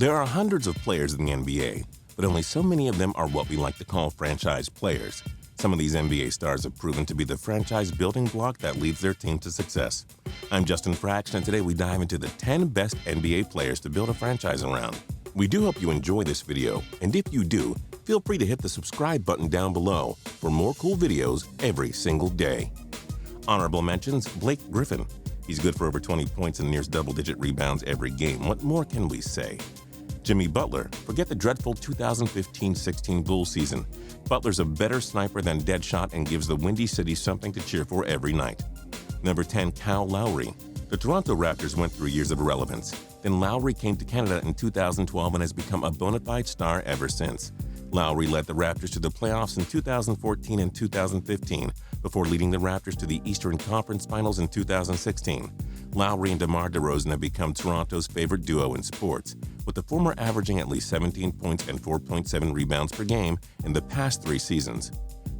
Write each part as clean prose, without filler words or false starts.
There are hundreds of players in the NBA, but only so many of them are what we like to call franchise players. Some of these NBA stars have proven to be the franchise building block that leads their team to success. I'm Justin Fraction, and today we dive into the 10 best NBA players to build a franchise around. We do hope you enjoy this video, and if you do, feel free to hit the subscribe button down below for more cool videos every single day. Honorable mentions: Blake Griffin. He's good for over 20 points and nears double-digit rebounds every game. What more can we say? Jimmy Butler. Forget the dreadful 2015-16 Bulls season. Butler's a better sniper than Deadshot and gives the Windy City something to cheer for every night. Number 10, Kyle Lowry. The Toronto Raptors went through years of irrelevance. Then Lowry came to Canada in 2012 and has become a bona fide star ever since. Lowry led the Raptors to the playoffs in 2014 and 2015 before leading the Raptors to the Eastern Conference Finals in 2016. Lowry and DeMar DeRozan have become Toronto's favorite duo in sports, with the former averaging at least 17 points and 4.7 rebounds per game in the past 3 seasons.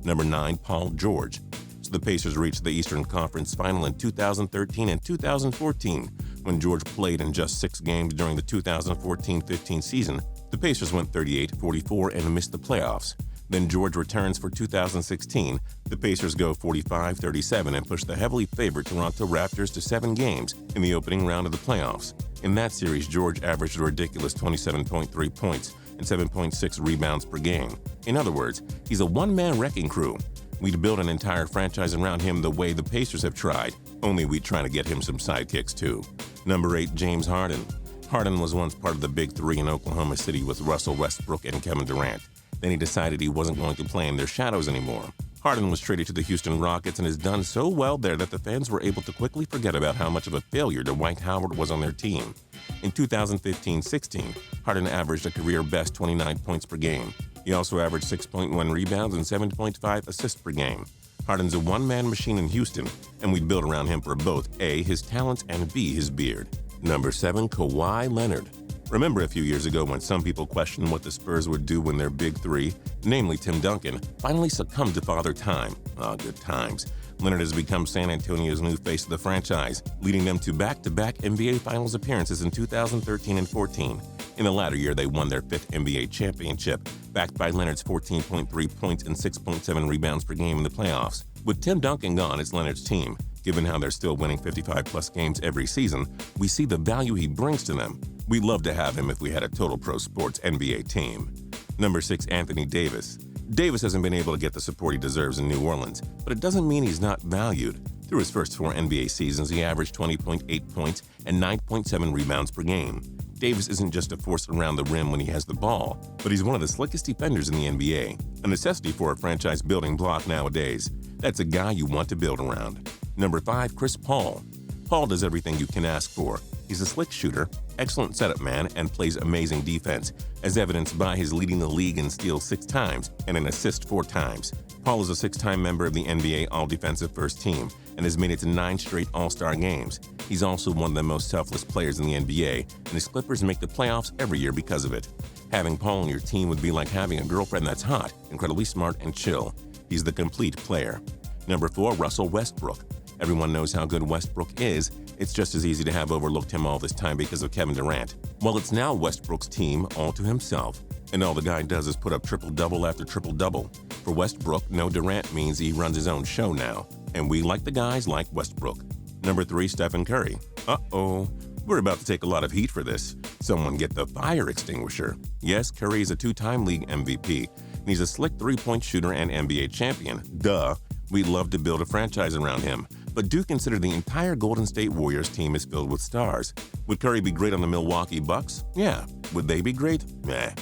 Number 9, Paul George. So the Pacers reached the Eastern Conference Final in 2013 and 2014. When George played in just 6 games during the 2014-15 season, the Pacers went 38-44 and missed the playoffs. Then George returns for 2016. The Pacers go 45-37 and push the heavily favored Toronto Raptors to 7 games in the opening round of the playoffs. In that series, George averaged a ridiculous 27.3 points and 7.6 rebounds per game. In other words, he's a one-man wrecking crew. We'd build an entire franchise around him the way the Pacers have tried, only we'd try to get him some sidekicks too. Number 8, James Harden. Harden was once part of the Big Three in Oklahoma City with Russell Westbrook and Kevin Durant. Then he decided he wasn't going to play in their shadows anymore. Harden was traded to the Houston Rockets and has done so well there that the fans were able to quickly forget about how much of a failure Dwight Howard was on their team. In 2015-16, Harden averaged a career-best 29 points per game. He also averaged 6.1 rebounds and 7.5 assists per game. Harden's a one-man machine in Houston, and we'd build around him for both A, his talents, and B, his beard. Number 7, Kawhi Leonard. Remember a few years ago when some people questioned what the Spurs would do when their Big Three, namely Tim Duncan, finally succumbed to Father Time? Good times. Leonard has become San Antonio's new face of the franchise, leading them to back-to-back NBA Finals appearances in 2013 and 14. In the latter year, they won their 5th NBA championship, backed by Leonard's 14.3 points and 6.7 rebounds per game in the playoffs. With Tim Duncan gone, it's Leonard's team. Given how they're still winning 55-plus games every season, we see the value he brings to them. We'd love to have him if we had a Total Pro Sports NBA team. Number 6, Anthony Davis. Davis hasn't been able to get the support he deserves in New Orleans, but it doesn't mean he's not valued. Through his first 4 NBA seasons, he averaged 20.8 points and 9.7 rebounds per game. Davis isn't just a force around the rim when he has the ball, but he's one of the slickest defenders in the NBA, a necessity for a franchise building block nowadays. That's a guy you want to build around. Number 5, Chris Paul. Paul does everything you can ask for. He's a slick shooter, excellent setup man, and plays amazing defense, as evidenced by his leading the league in steals 6 times and an assist 4 times. Paul is a 6-time member of the NBA All-Defensive First Team and has made it to 9 straight All-Star games. He's also one of the most selfless players in the NBA, and his Clippers make the playoffs every year because of it. Having Paul on your team would be like having a girlfriend that's hot, incredibly smart, and chill. He's the complete player. Number 4, Russell Westbrook. Everyone knows how good Westbrook is. It's just as easy to have overlooked him all this time because of Kevin Durant. Well, it's now Westbrook's team all to himself, and all the guy does is put up triple-double after triple-double. For Westbrook, no Durant means he runs his own show now, and we like the guys like Westbrook. Number 3, Stephen Curry. Uh-oh, we're about to take a lot of heat for this. Someone get the fire extinguisher. Yes, Curry is a 2-time league MVP, and he's a slick 3-point shooter and NBA champion. Duh. We'd love to build a franchise around him, but do consider the entire Golden State Warriors team is filled with stars. Would Curry be great on the Milwaukee Bucks? Yeah. Would they be great? Meh.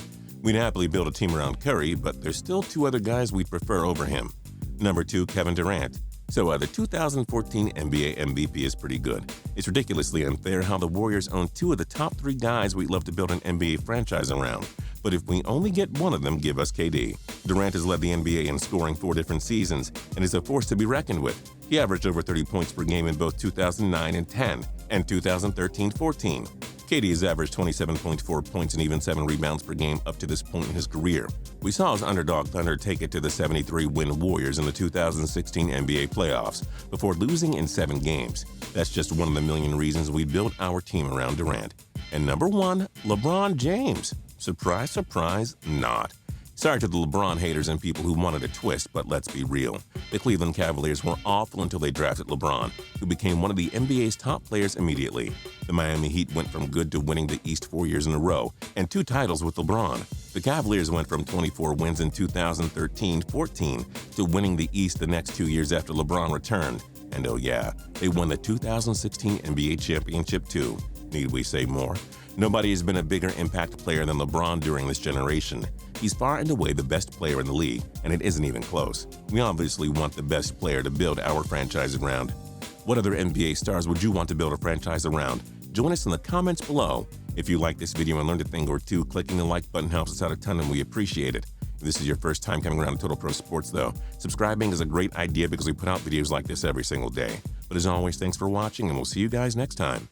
We'd happily build a team around Curry, but there's still 2 other guys we'd prefer over him. Number 2, Kevin Durant. So the 2014 NBA MVP is pretty good. It's ridiculously unfair how the Warriors own 2 of the top 3 guys we'd love to build an NBA franchise around. But if we only get one of them, give us KD. Durant has led the NBA in scoring 4 different seasons and is a force to be reckoned with. He averaged over 30 points per game in both 2009 and 10 and 2013-14. KD has averaged 27.4 points and even 7 rebounds per game up to this point in his career. We saw his underdog Thunder take it to the 73-win Warriors in the 2016 NBA playoffs before losing in 7 games. That's just one of the million reasons we built our team around Durant. And number 1, LeBron James. Surprise, surprise, not. Sorry to the LeBron haters and people who wanted a twist, but let's be real. The Cleveland Cavaliers were awful until they drafted LeBron, who became one of the NBA's top players immediately. The Miami Heat went from good to winning the East 4 years in a row, and 2 titles with LeBron. The Cavaliers went from 24 wins in 2013-14 to winning the East the next 2 years after LeBron returned. And oh yeah, they won the 2016 NBA championship too. Need we say more? Nobody has been a bigger impact player than LeBron during this generation. He's far and away the best player in the league, and it isn't even close. We obviously want the best player to build our franchise around. What other NBA stars would you want to build a franchise around? Join us in the comments below. If you like this video and learned a thing or two, clicking the like button helps us out a ton and we appreciate it. If this is your first time coming around to Total Pro Sports though, subscribing is a great idea because we put out videos like this every single day. But as always, thanks for watching and we'll see you guys next time.